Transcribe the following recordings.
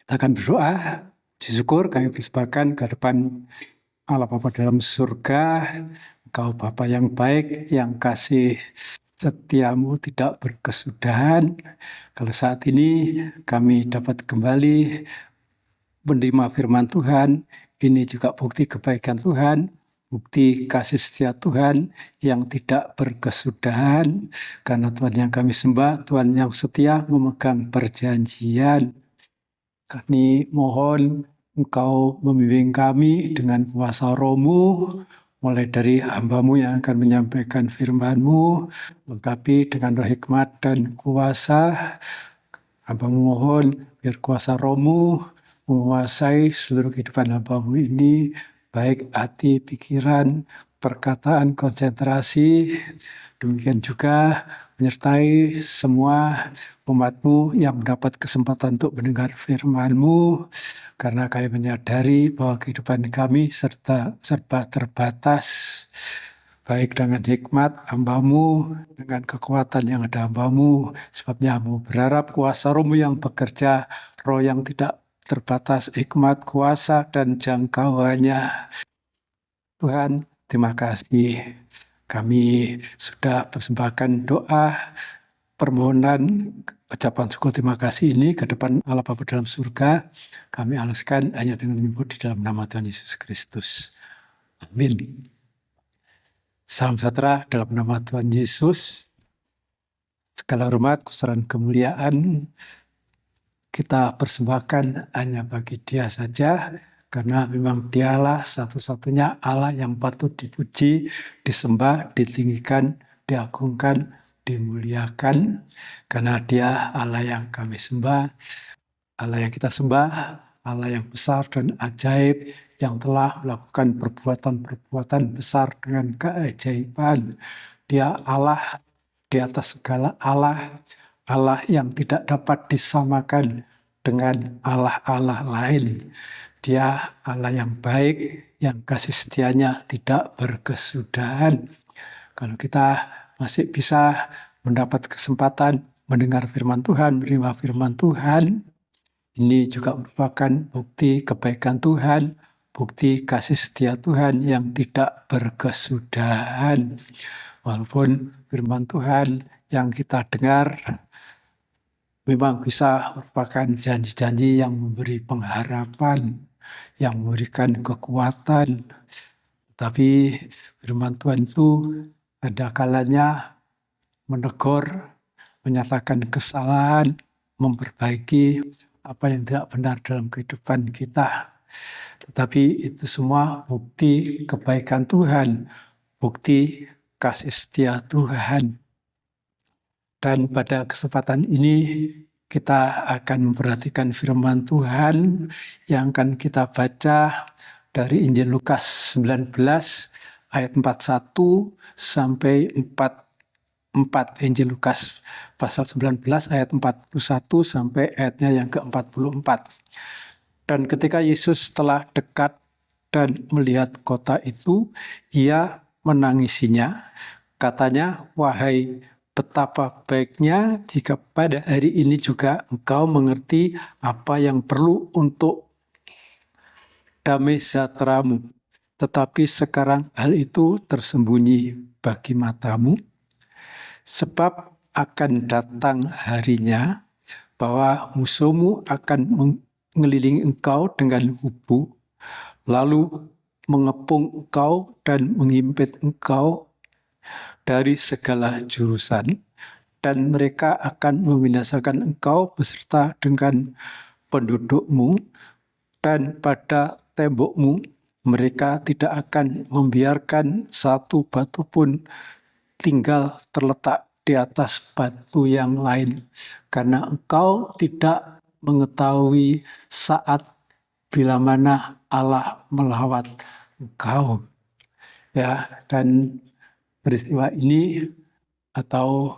Kita akan berdoa, syukur kami persembahkan ke depan Allah Bapa dalam surga. Engkau Bapa yang baik, yang kasih setiamu tidak berkesudahan. Kalau saat ini kami dapat kembali menerima firman Tuhan, ini juga bukti kebaikan Tuhan, bukti kasih setia Tuhan yang tidak berkesudahan. Karena Tuhan yang kami sembah, Tuhan yang setia memegang perjanjian. Kami mohon Engkau membimbing kami dengan kuasa Roh-Mu, mulai dari hamba-Mu yang akan menyampaikan firman-Mu, lengkapi dengan roh hikmat dan kuasa. Hamba-Mu mohon biar kuasa Roh-Mu menguasai seluruh kehidupan hamba-Mu ini, baik hati, pikiran, perkataan, konsentrasi. Demikian juga menyertai semua umat-Mu yang mendapat kesempatan untuk mendengar firman-Mu, karena kami menyadari bahwa kehidupan kami serba terbatas, baik dengan hikmat hamba-Mu, dengan kekuatan yang ada hamba-Mu. Sebabnya Mu berharap kuasa Roh-Mu yang bekerja, roh yang tidak terbatas, hikmat, kuasa, dan jangkauannya. Tuhan, terima kasih. Kami sudah persembahkan doa, permohonan, ucapan syukur terima kasih ini ke depan Allah Bapa dalam surga. Kami alaskan hanya dengan menyebut di dalam nama Tuhan Yesus Kristus. Amin. Salam sejahtera dalam nama Tuhan Yesus. Segala hormat, kebesaran, kemuliaan kita persembahkan hanya bagi Dia saja, karena memang Dialah satu-satunya Allah yang patut dipuji, disembah, ditinggikan, diagungkan, dimuliakan. Karena Dia Allah yang kami sembah, Allah yang kita sembah, Allah yang besar dan ajaib, yang telah melakukan perbuatan-perbuatan besar dengan keajaiban. Dia Allah di atas segala Allah, Allah yang tidak dapat disamakan dengan Allah-Allah lain. Dia Allah yang baik, yang kasih setianya tidak berkesudahan. Kalau kita masih bisa mendapat kesempatan mendengar firman Tuhan, menerima firman Tuhan, ini juga merupakan bukti kebaikan Tuhan, bukti kasih setia Tuhan yang tidak berkesudahan. Walaupun firman Tuhan yang kita dengar memang bisa merupakan janji-janji yang memberi pengharapan, yang memberikan kekuatan. Tapi firman Tuhan itu ada kalanya menegur, menyatakan kesalahan, memperbaiki apa yang tidak benar dalam kehidupan kita. Tetapi itu semua bukti kebaikan Tuhan, bukti kasih setia Tuhan. Dan pada kesempatan ini kita akan memperhatikan firman Tuhan yang akan kita baca dari Injil Lukas 19 ayat 41 sampai 44. Injil Lukas pasal 19 ayat 41 sampai ayatnya yang ke-44. Dan ketika Yesus telah dekat dan melihat kota itu, ia menangisinya. Katanya, "Wahai, betapa baiknya jika pada hari ini juga engkau mengerti apa yang perlu untuk damai sejahteramu. Tetapi sekarang hal itu tersembunyi bagi matamu. Sebab akan datang harinya bahwa musuhmu akan mengelilingi engkau dengan kubu, lalu mengepung engkau dan mengimpit engkau dari segala jurusan, dan mereka akan membinasakan engkau beserta dengan pendudukmu, dan pada tembokmu mereka tidak akan membiarkan satu batu pun tinggal terletak di atas batu yang lain, karena engkau tidak mengetahui saat bila mana Allah melawat engkau." Ya, dan peristiwa ini atau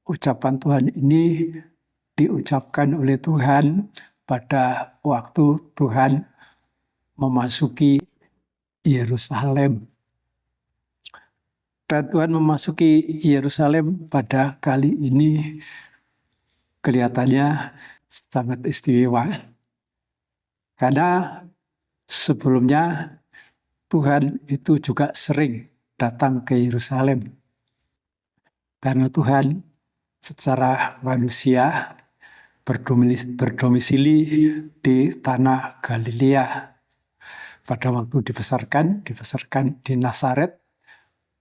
ucapan Tuhan ini diucapkan oleh Tuhan pada waktu Tuhan memasuki Yerusalem. Dan Tuhan memasuki Yerusalem pada kali ini kelihatannya sangat istimewa. Karena sebelumnya Tuhan itu juga sering datang ke Yerusalem. Karena Tuhan secara manusia berdomisili di tanah Galilea. Pada waktu dibesarkan di Nazaret,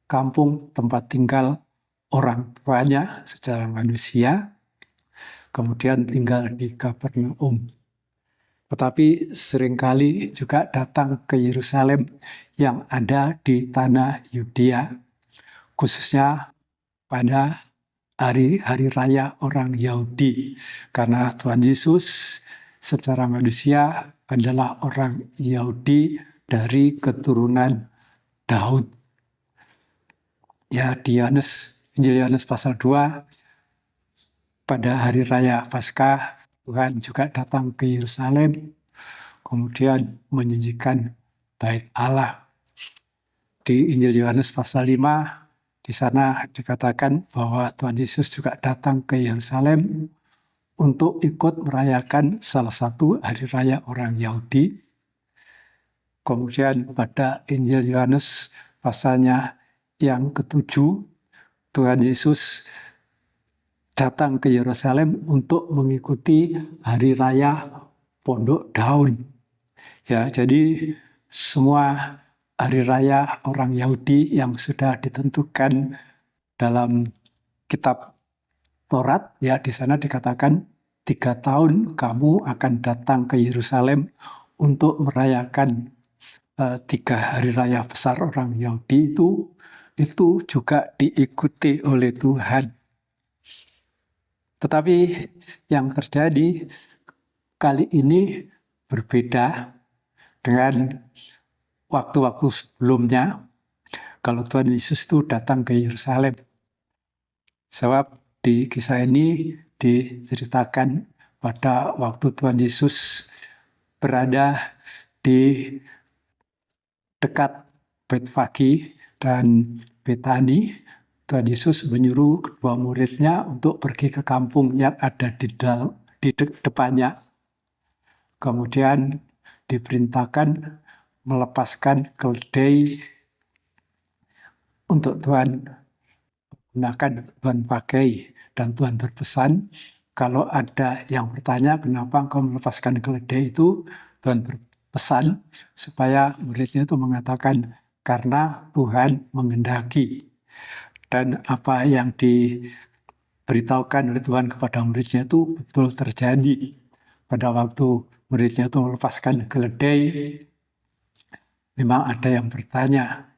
kampung tempat tinggal orang tuanya secara manusia, kemudian tinggal di Kapernaum. Tetapi seringkali juga datang ke Yerusalem yang ada di tanah Yudea, khususnya pada hari raya orang Yahudi. Karena Tuhan Yesus secara manusia adalah orang Yahudi dari keturunan Daud. Ya, di Injil Yohanes pasal 2, pada hari raya Paskah, Tuhan juga datang ke Yerusalem, kemudian menyanyikan bait Allah. Di Injil Yohanes pasal 5, di sana dikatakan bahwa Tuhan Yesus juga datang ke Yerusalem untuk ikut merayakan salah satu hari raya orang Yahudi. Kemudian pada Injil Yohanes pasalnya yang ke-7, Tuhan Yesus datang ke Yerusalem untuk mengikuti hari raya Pondok Daun. Ya, jadi semua hari raya orang Yahudi yang sudah ditentukan dalam kitab Taurat, ya di sana dikatakan 3 tahun kamu akan datang ke Yerusalem untuk merayakan 3 hari raya besar orang Yahudi itu juga diikuti oleh Tuhan. Tetapi yang terjadi kali ini berbeda dengan waktu-waktu sebelumnya kalau Tuhan Yesus itu datang ke Yerusalem. Sebab di kisah ini diceritakan pada waktu Tuhan Yesus berada di dekat Betfagi dan Betani. Tuhan Yesus menyuruh kedua muridnya untuk pergi ke kampung yang ada di depannya. Kemudian diperintahkan melepaskan keledai untuk Tuhan gunakan, Tuhan pakai. Dan Tuhan berpesan, kalau ada yang bertanya kenapa engkau melepaskan keledai itu, Tuhan berpesan supaya muridnya itu mengatakan karena Tuhan menghendaki. Dan apa yang diberitahukan oleh Tuhan kepada muridnya itu betul terjadi. Pada waktu muridnya itu melepaskan keledai, memang ada yang bertanya.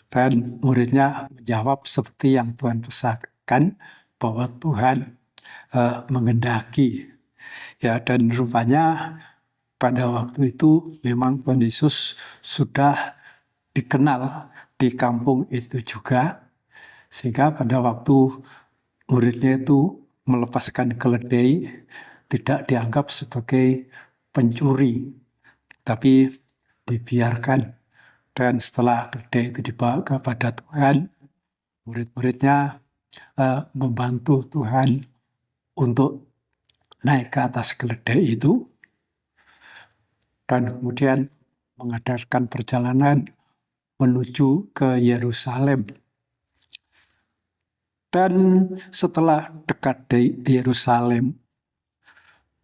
Dan muridnya menjawab seperti yang Tuhan pesankan, bahwa Tuhan menghendaki. Ya, dan rupanya pada waktu itu memang Tuhan Yesus sudah dikenal di kampung itu juga, sehingga pada waktu muridnya itu melepaskan keledai tidak dianggap sebagai pencuri, tapi dibiarkan. Dan setelah keledai itu dibawa kepada Tuhan, murid-muridnya membantu Tuhan untuk naik ke atas keledai itu, dan kemudian mengadakan perjalanan menuju ke Yerusalem. Dan setelah dekat di Yerusalem,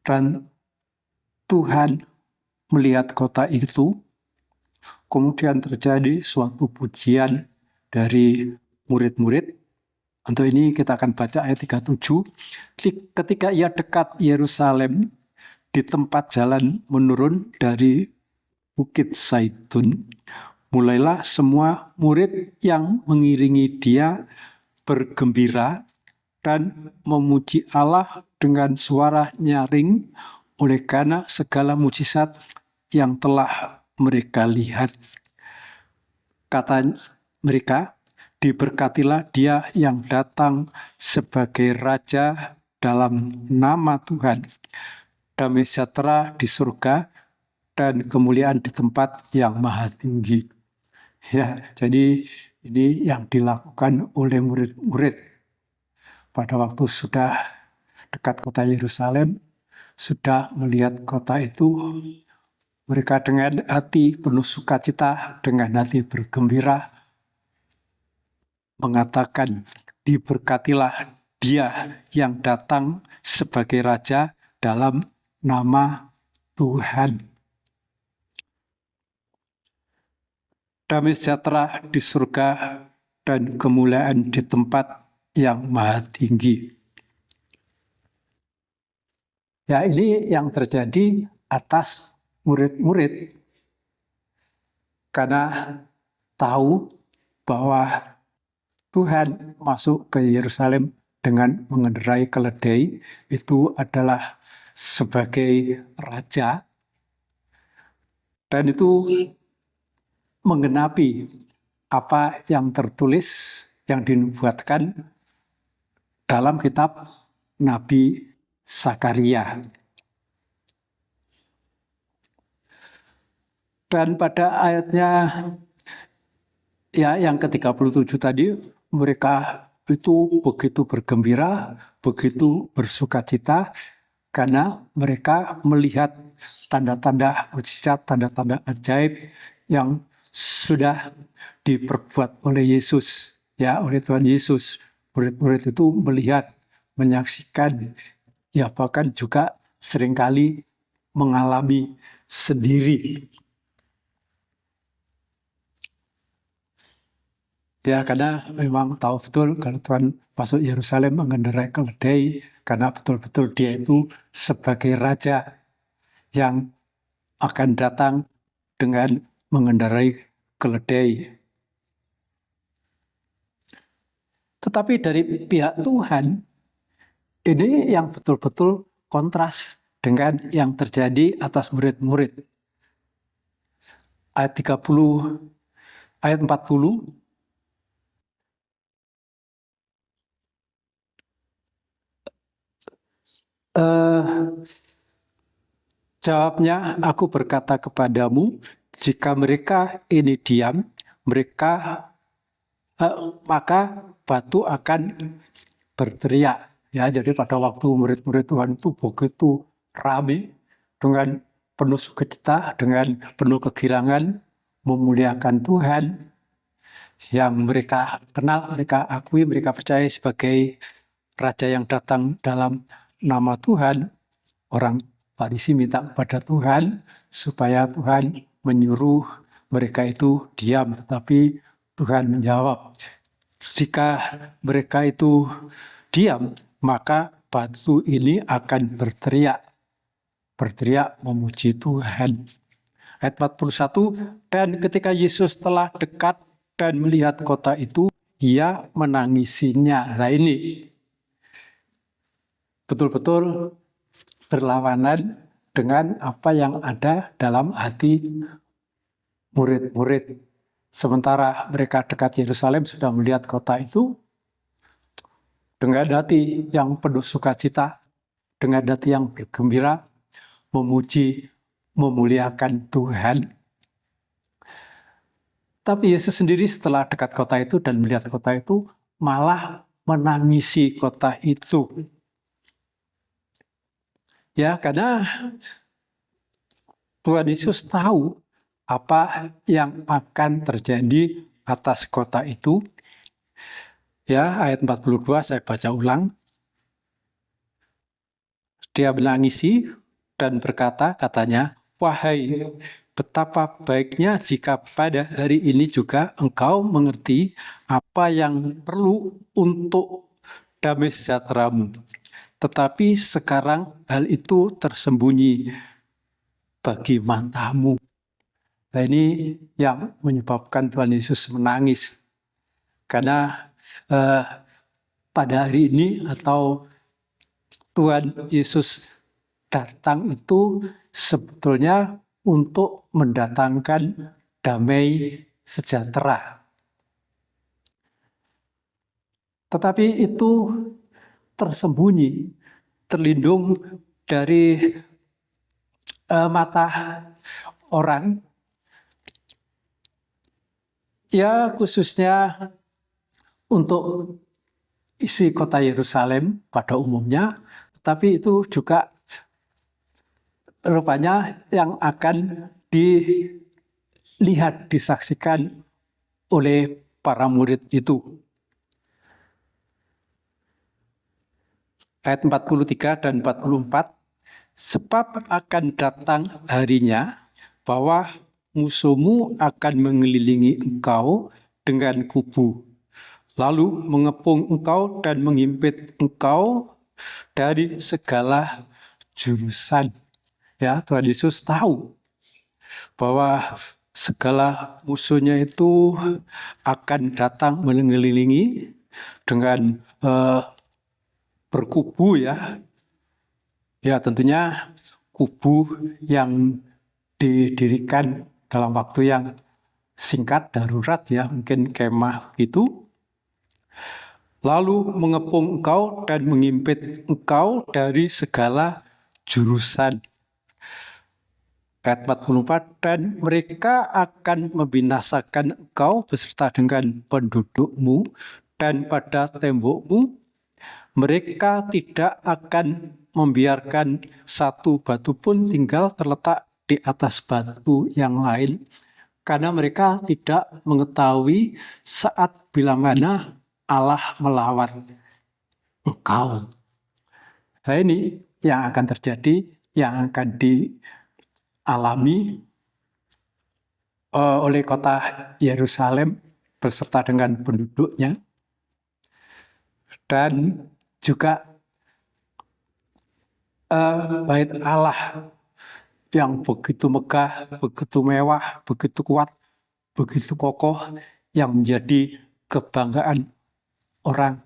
dan Tuhan melihat kota itu, kemudian terjadi suatu pujian dari murid-murid. Untuk ini kita akan baca ayat 37. Ketika ia dekat Yerusalem, di tempat jalan menurun dari Bukit Zaitun, mulailah semua murid yang mengiringi dia bergembira dan memuji Allah dengan suara nyaring oleh karena segala mujizat yang telah mereka lihat. Kata mereka, diberkatilah dia yang datang sebagai Raja dalam nama Tuhan. Damai sejahtera di surga dan kemuliaan di tempat yang maha tinggi. Ya, jadi ini yang dilakukan oleh murid-murid pada waktu sudah dekat kota Yerusalem. sudah melihat kota itu, mereka dengan hati penuh sukacita, dengan hati bergembira, mengatakan, diberkatilah dia yang datang sebagai Raja dalam nama Tuhan. Damai sejahtera di surga dan kemuliaan di tempat yang maha tinggi. Ya, ini yang terjadi atas murid-murid. Karena tahu bahwa Tuhan masuk ke Yerusalem dengan mengendarai keledai, itu adalah sebagai raja. Dan itu menggenapi apa yang tertulis, yang dinubuatkan dalam kitab Nabi Zakaria. Dan pada ayatnya yang ke-37 tadi, mereka itu begitu bergembira, begitu bersukacita, karena mereka melihat tanda-tanda mukjizat, tanda-tanda ajaib yang sudah diperbuat oleh Yesus, oleh Tuhan Yesus. Murid-murid itu melihat, menyaksikan, bahkan juga seringkali mengalami sendiri. Karena memang tahu betul kalau Tuhan masuk Yerusalem mengendarai keledai, karena betul-betul dia itu sebagai raja yang akan datang dengan mengendarai keledai. Tetapi dari pihak Tuhan, ini yang betul-betul kontras dengan yang terjadi atas murid-murid. Ayat 40, jawabnya, aku berkata kepadamu, jika mereka ini diam, maka batu akan berteriak. Jadi pada waktu murid-murid Tuhan itu begitu ramai, dengan penuh sukacita, dengan penuh kegirangan, memuliakan Tuhan, yang mereka kenal, mereka akui, mereka percaya sebagai Raja yang datang dalam nama Tuhan. Orang Farisi minta kepada Tuhan supaya Tuhan menyuruh mereka itu diam, tetapi Tuhan menjawab, jika mereka itu diam, maka batu ini akan berteriak memuji Tuhan. Ayat 41, dan ketika Yesus telah dekat dan melihat kota itu, ia menangisinya. Nah, ini betul-betul berlawanan dengan apa yang ada dalam hati murid-murid. Sementara mereka dekat Yerusalem sudah melihat kota itu dengan hati yang penuh sukacita, dengan hati yang bergembira, memuji, memuliakan Tuhan. Tapi Yesus sendiri setelah dekat kota itu dan melihat kota itu, malah menangisi kota itu. Karena Tuhan Yesus tahu apa yang akan terjadi atas kota itu. Ayat 42 saya baca ulang. Dia menangisi dan berkata, katanya, wahai, betapa baiknya jika pada hari ini juga engkau mengerti apa yang perlu untuk damai sejahteramu. Tetapi sekarang hal itu tersembunyi bagi matamu. Nah, ini yang menyebabkan Tuhan Yesus menangis. Karena pada hari ini atau Tuhan Yesus datang itu sebetulnya untuk mendatangkan damai sejahtera. Tetapi itu tersembunyi, terlindung dari mata orang, khususnya untuk isi kota Yerusalem pada umumnya, tapi itu juga rupanya yang akan dilihat, disaksikan oleh para murid itu. Ayat 43 dan 44, sebab akan datang harinya bahwa musuhmu akan mengelilingi engkau dengan kubu, lalu mengepung engkau dan menghimpit engkau dari segala jurusan. Ya, Tuhan Yesus tahu bahwa segala musuhnya itu akan datang mengelilingi dengan berkubu ya. Ya, tentunya kubu yang didirikan dalam waktu yang singkat, darurat ya, mungkin kemah itu. Lalu mengepung engkau dan menghimpit engkau dari segala jurusan. Ayat 44, dan mereka akan membinasakan engkau beserta dengan pendudukmu, dan pada tembokmu mereka tidak akan membiarkan satu batu pun tinggal terletak di atas batu yang lain, karena mereka tidak mengetahui saat bila mana Allah melawat engkau. Nah, ini yang akan terjadi, yang akan dialami oleh kota Yerusalem beserta dengan penduduknya, dan juga bait Allah yang begitu megah, begitu mewah, begitu kuat, begitu kokoh, yang menjadi kebanggaan orang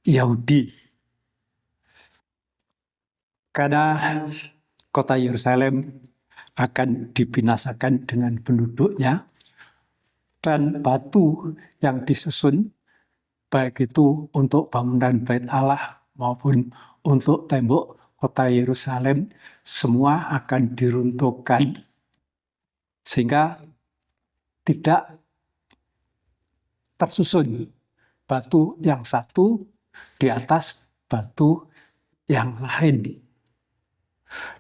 Yahudi. Karena kota Yerusalem akan dibinasakan dengan penduduknya, dan batu yang disusun, baik itu untuk bangunan bait Allah maupun untuk tembok kota Yerusalem, semua akan diruntuhkan, sehingga tidak tersusun batu yang satu di atas batu yang lain.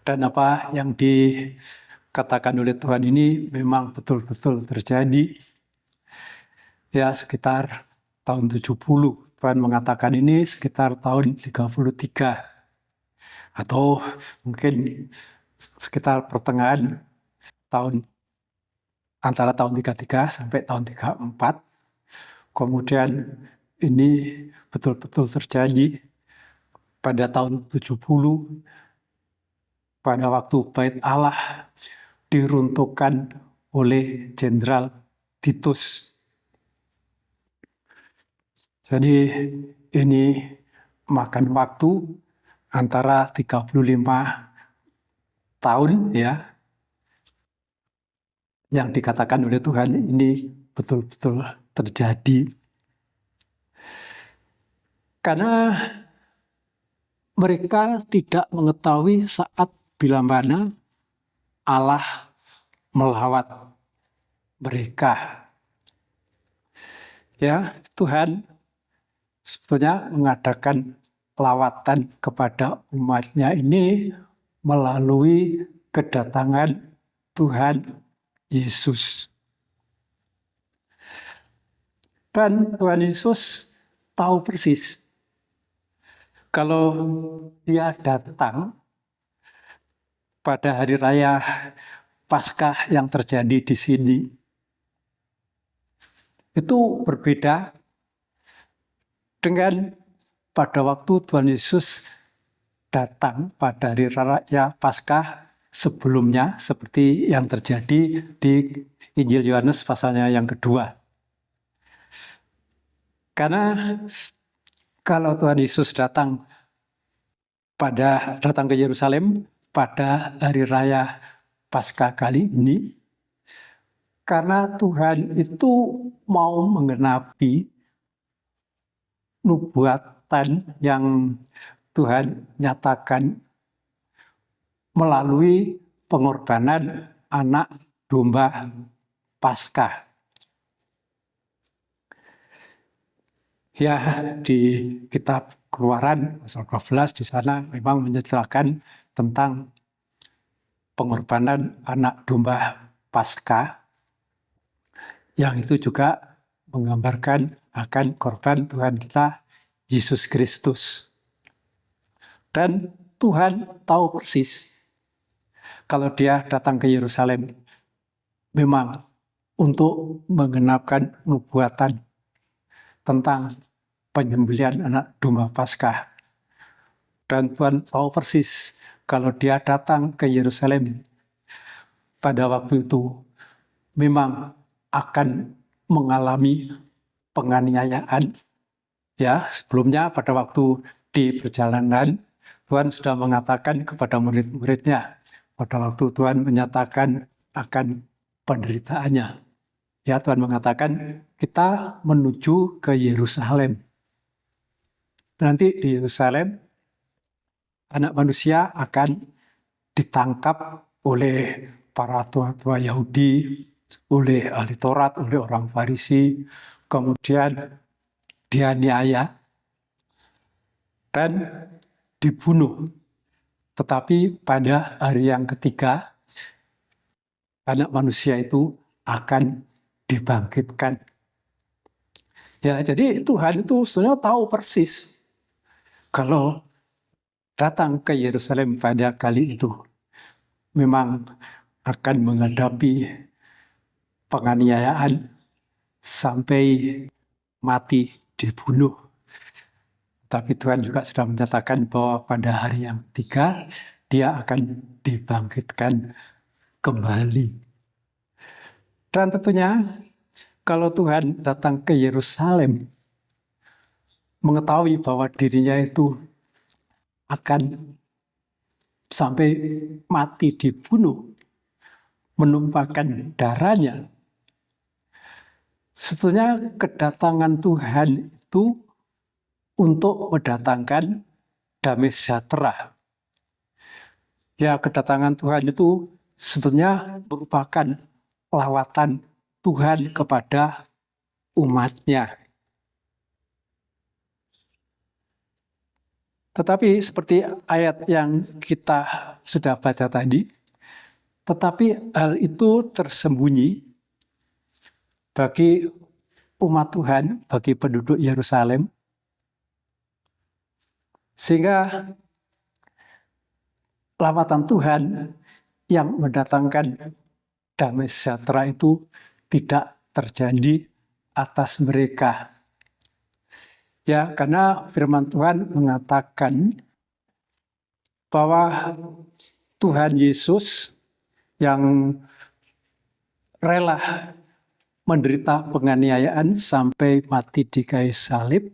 Dan apa yang dikatakan oleh Tuhan ini memang betul-betul terjadi. Ya, sekitar tahun 70. Tuhan mengatakan ini sekitar tahun 33. Atau mungkin sekitar pertengahan tahun, antara tahun 33 sampai tahun 34. Kemudian ini betul-betul terjadi pada tahun 70, pada waktu bait Allah diruntuhkan oleh Jenderal Titus. Jadi ini makan waktu antara 35 tahun ya, yang dikatakan oleh Tuhan ini betul-betul terjadi. Karena mereka tidak mengetahui saat bila mana Allah melawat mereka. Ya, Tuhan sebetulnya mengadakan lawatan kepada umatnya ini melalui kedatangan Tuhan Yesus. Dan Tuhan Yesus tahu persis kalau dia datang pada hari raya Paskah yang terjadi di sini, itu berbeda dengan pada waktu Tuhan Yesus datang pada hari raya Paskah sebelumnya, seperti yang terjadi di Injil Yohanes pasalnya yang kedua. Karena kalau Tuhan Yesus datang ke Yerusalem pada hari raya Paskah kali ini, karena Tuhan itu mau menggenapi nubuatan yang Tuhan nyatakan melalui pengorbanan anak domba Paskah. Ya, di kitab Keluaran pasal 12 di sana memang menceritakan tentang pengorbanan anak domba Paskah, yang itu juga menggambarkan akan korban Tuhan kita Yesus Kristus. Dan Tuhan tahu persis kalau dia datang ke Yerusalem memang untuk menggenapkan nubuatan tentang penyembelihan anak domba Paskah. Dan Tuhan tahu persis kalau dia datang ke Yerusalem pada waktu itu memang akan mengalami penganiayaan. Ya, sebelumnya pada waktu di perjalanan Tuhan sudah mengatakan kepada murid-muridnya pada waktu Tuhan menyatakan akan penderitaannya. Ya, Tuhan mengatakan kita menuju ke Yerusalem. Nanti di Yerusalem anak manusia akan ditangkap oleh para tua-tua Yahudi, oleh ahli Taurat, oleh orang Farisi, kemudian dianiaya dan dibunuh. Tetapi pada hari yang ketiga, anak manusia itu akan dibangkitkan. Ya, jadi Tuhan itu sebenarnya tahu persis kalau datang ke Yerusalem pada kali itu memang akan menghadapi penganiayaan sampai mati dibunuh. Tapi Tuhan juga sudah menyatakan bahwa pada hari yang ketiga dia akan dibangkitkan kembali. Dan tentunya kalau Tuhan datang ke Yerusalem mengetahui bahwa dirinya itu akan sampai mati dibunuh, menumpahkan darahnya. Sebetulnya kedatangan Tuhan itu untuk mendatangkan damai sejahtera. Ya, kedatangan Tuhan itu sebetulnya merupakan lawatan Tuhan kepada umatnya. Tetapi seperti ayat yang kita sudah baca tadi, tetapi hal itu tersembunyi bagi umat Tuhan, bagi penduduk Yerusalem, sehingga lawatan Tuhan yang mendatangkan damai sejahtera itu tidak terjadi atas mereka. Ya, karena firman Tuhan mengatakan bahwa Tuhan Yesus yang rela menderita penganiayaan sampai mati di kayu salib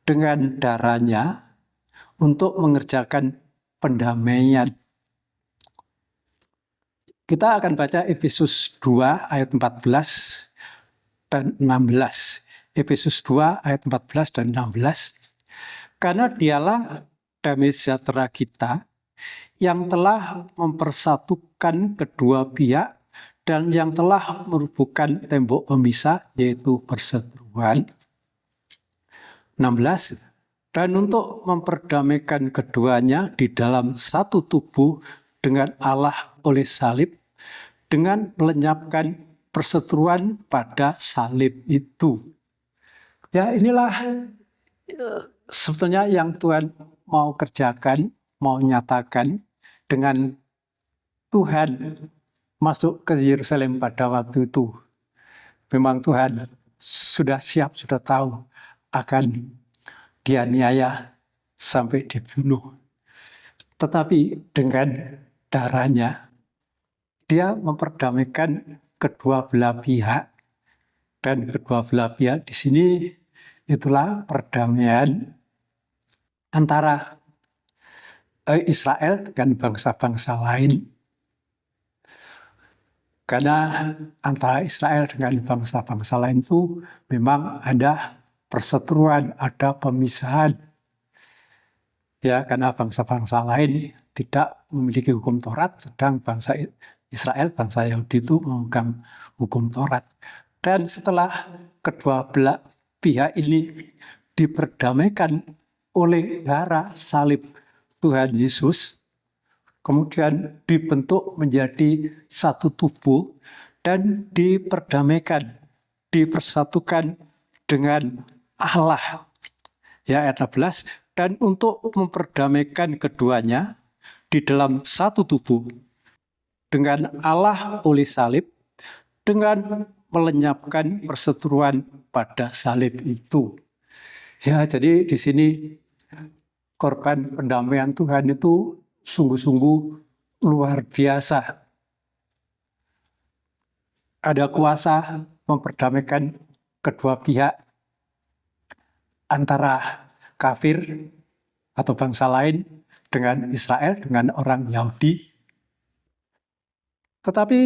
dengan darahnya untuk mengerjakan pendamaian. Kita akan baca Efesus 2 ayat 14 dan 16. Efesus 2 ayat 14 dan 16. Karena dialah damai sejahtera kita yang telah mempersatukan kedua pihak dan yang telah merubuhkan tembok pemisah, yaitu perseteruan. 16. Dan untuk memperdamaikan keduanya di dalam satu tubuh dengan Allah oleh salib, dengan melenyapkan perseteruan pada salib itu. Ya, inilah sebetulnya yang Tuhan mau kerjakan, mau nyatakan dengan Tuhan masuk ke Yerusalem pada waktu itu. Memang Tuhan sudah siap, sudah tahu akan dianiaya sampai dibunuh. Tetapi dengan darahnya, dia memperdamaikan kedua belah pihak. Dan kedua belah pihak di sini itulah perdamaian antara Israel dengan bangsa-bangsa lain. Karena antara Israel dengan bangsa-bangsa lain itu memang ada perseteruan, ada pemisahan. Ya, karena bangsa-bangsa lain tidak memiliki hukum Taurat, sedang bangsa Israel, bangsa Yahudi itu memegang hukum Taurat. Dan setelah kedua belah pihak ini diperdamaikan oleh darah salib Tuhan Yesus, kemudian dibentuk menjadi satu tubuh dan diperdamaikan, dipersatukan dengan Allah. Ya, ayat 16, dan untuk memperdamaikan keduanya di dalam satu tubuh dengan Allah oleh salib, dengan melenyapkan perseteruan pada salib itu. Ya, jadi di sini korban pendamaian Tuhan itu sungguh-sungguh luar biasa. Ada kuasa memperdamaikan kedua pihak antara kafir atau bangsa lain dengan Israel, dengan orang Yahudi. Tetapi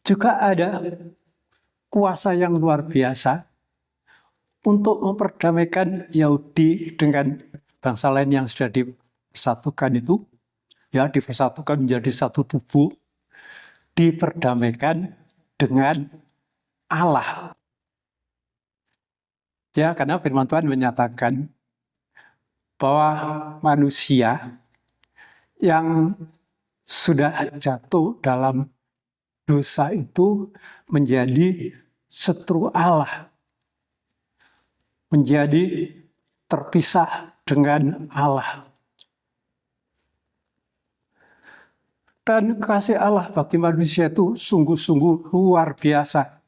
juga ada kuasa yang luar biasa untuk memperdamaikan Yahudi dengan bangsa lain yang sudah dipersatukan itu, ya, dipersatukan menjadi satu tubuh, diperdamaikan dengan Allah. Ya, karena firman Tuhan menyatakan bahwa manusia yang sudah jatuh dalam dosa itu menjadi setru Allah, menjadi terpisah dengan Allah. Dan kasih Allah bagi manusia itu sungguh-sungguh luar biasa.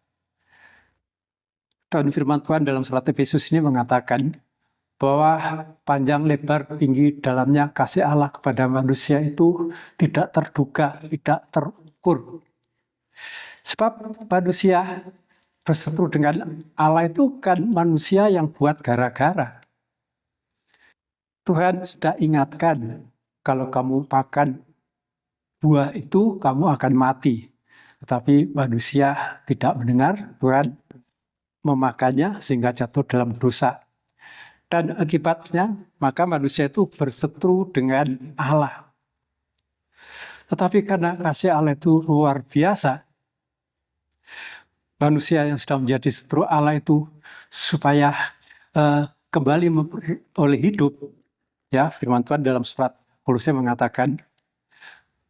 Dan firman Tuhan dalam surat Efesus ini mengatakan bahwa panjang lebar tinggi dalamnya kasih Allah kepada manusia itu tidak terduga, tidak terukur. Sebab manusia berseteru dengan Allah itu kan manusia yang buat gara-gara. Tuhan sudah ingatkan, kalau kamu makan buah itu kamu akan mati. Tetapi manusia tidak mendengar, Tuhan memakannya sehingga jatuh dalam dosa. Dan akibatnya maka manusia itu berseteru dengan Allah. Tetapi karena kasih Allah itu luar biasa, manusia yang sudah menjadi setru Allah itu supaya kembali oleh hidup. Ya, firman Tuhan dalam surat Kolose mengatakan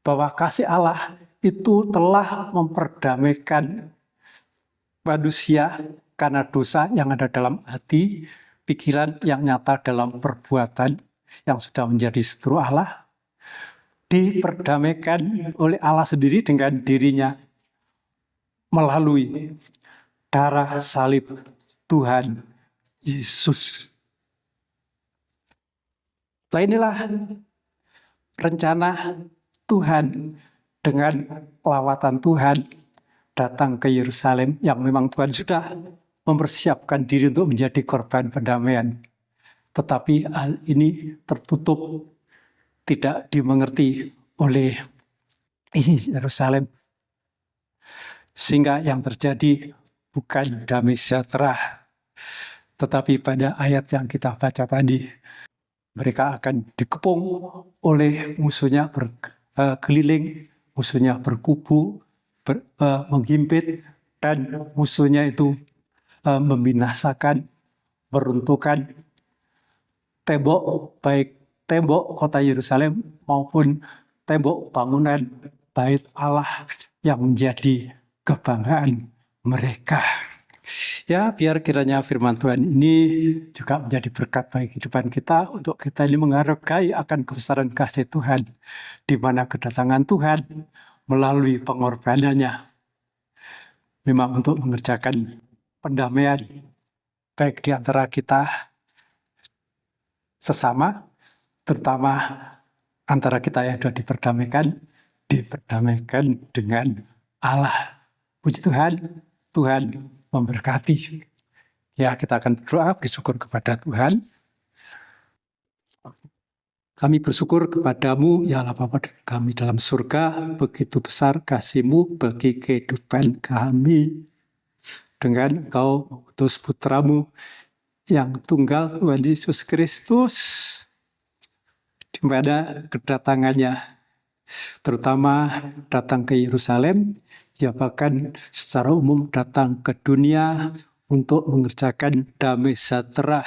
bahwa kasih Allah itu telah memperdamaikan manusia karena dosa yang ada dalam hati, pikiran yang nyata dalam perbuatan yang sudah menjadi setru Allah, diperdamaikan oleh Allah sendiri dengan dirinya melalui darah salib Tuhan Yesus. Nah, inilah rencana Tuhan dengan lawatan Tuhan datang ke Yerusalem yang memang Tuhan sudah mempersiapkan diri untuk menjadi korban pendamaian. Tetapi hal ini tertutup, tidak dimengerti oleh isi Yerusalem. Sehingga yang terjadi bukan damai sejahtera. Tetapi pada ayat yang kita baca tadi, mereka akan dikepung oleh musuhnya berkeliling, musuhnya berkubu, menghimpit, dan musuhnya itu membinasakan, meruntuhkan tembok, baik tembok kota Yerusalem maupun tembok bangunan bait Allah yang menjadi kebanggaan mereka. Ya, biar kiranya firman Tuhan ini juga menjadi berkat bagi kehidupan kita, untuk kita ini menghargai akan kebesaran kasih Tuhan, di mana kedatangan Tuhan melalui pengorbanannya memang untuk mengerjakan pendamaian baik di antara kita sesama, terutama antara kita yang sudah diperdamaikan dengan Allah. Puji Tuhan, Tuhan memberkati. Ya, kita akan berdoa, bersyukur kepada Tuhan. Kami bersyukur kepadamu, ya Allah Bapa kami dalam surga, begitu besar kasih-Mu bagi kehidupan kami. Dengan Engkau mengutus putra-Mu yang tunggal, Tuhan Yesus Kristus, di mana kedatangannya terutama datang ke Yerusalem, ya bahkan secara umum datang ke dunia untuk mengerjakan damai sejahtera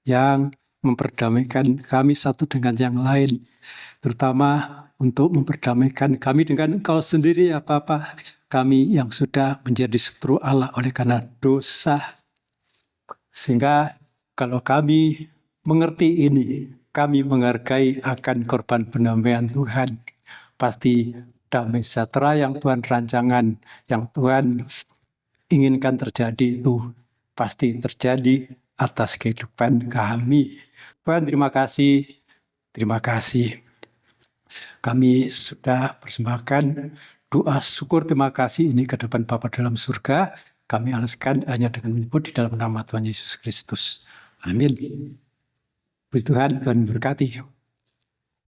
yang memperdamaikan kami satu dengan yang lain, terutama untuk memperdamaikan kami dengan Engkau sendiri ya Bapa. Kami yang sudah menjadi setru Allah oleh karena dosa. Sehingga kalau kami mengerti ini, kami menghargai akan korban pendamaian Tuhan. Pasti damai sejahtera yang Tuhan rancangan, yang Tuhan inginkan terjadi itu pasti terjadi atas kehidupan kami. Tuhan terima kasih. Terima kasih. Kami sudah persembahkan doa syukur terima kasih ini ke depan Bapa dalam surga. Kami alaskan hanya dengan menyebut di dalam nama Tuhan Yesus Kristus. Amin. Puji Tuhan, Tuhan berkati.